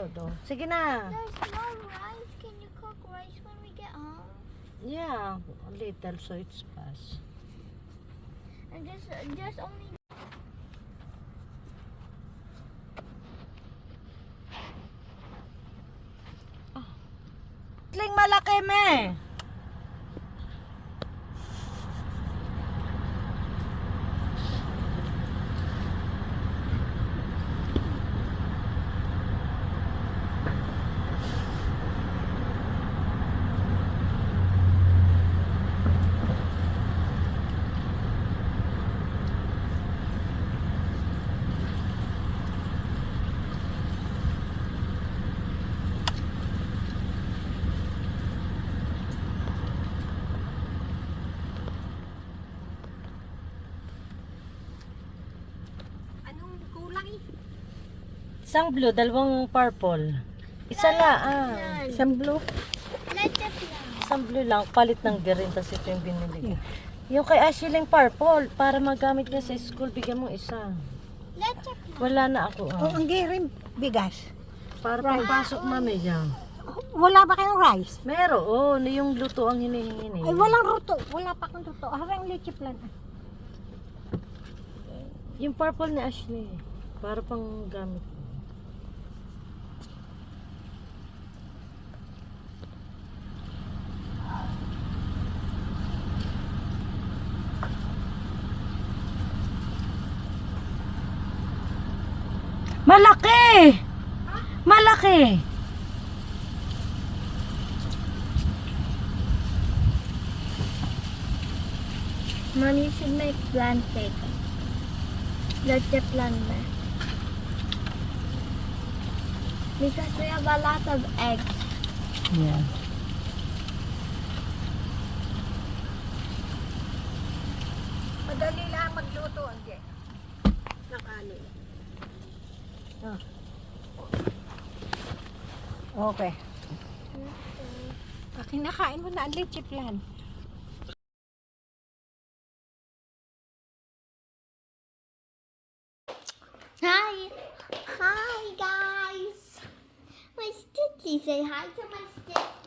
food. Oh. Sige na. There's no rice. Can you cook rice when we get home? Yeah, a little so it's fast. And just only. Sling malaki, me. Isang blue, dalawang purple. Isa lang. Isang blue. Let's just lang. Isang blue lang. Palit ng green. Tapos ito yung binili. Yung kay Ashley purple. Para magamit niya sa school, bigyan mo isa. Let's just lang. Wala na ako. Ang girim, bigas. Para pagpasok mami dyan. Wala ba kayong rice? Meron. Oh, yung luto ang hinihingi niya. Ay, walang ruto. Wala pa kang ruto. Harang leche plan. Yung purple ni Ashley. Para pang gamit. Malaki! Malaki! Mom, you should make plan cake. Let's just plan that. Because we have a lot of eggs. Yeah. Madali lang magluto. Hindi. Nakano. Okay. Kinakain mo na ang leche plan. Hi. Hi, guys. My Stitchy. Say hi to my Stitchy.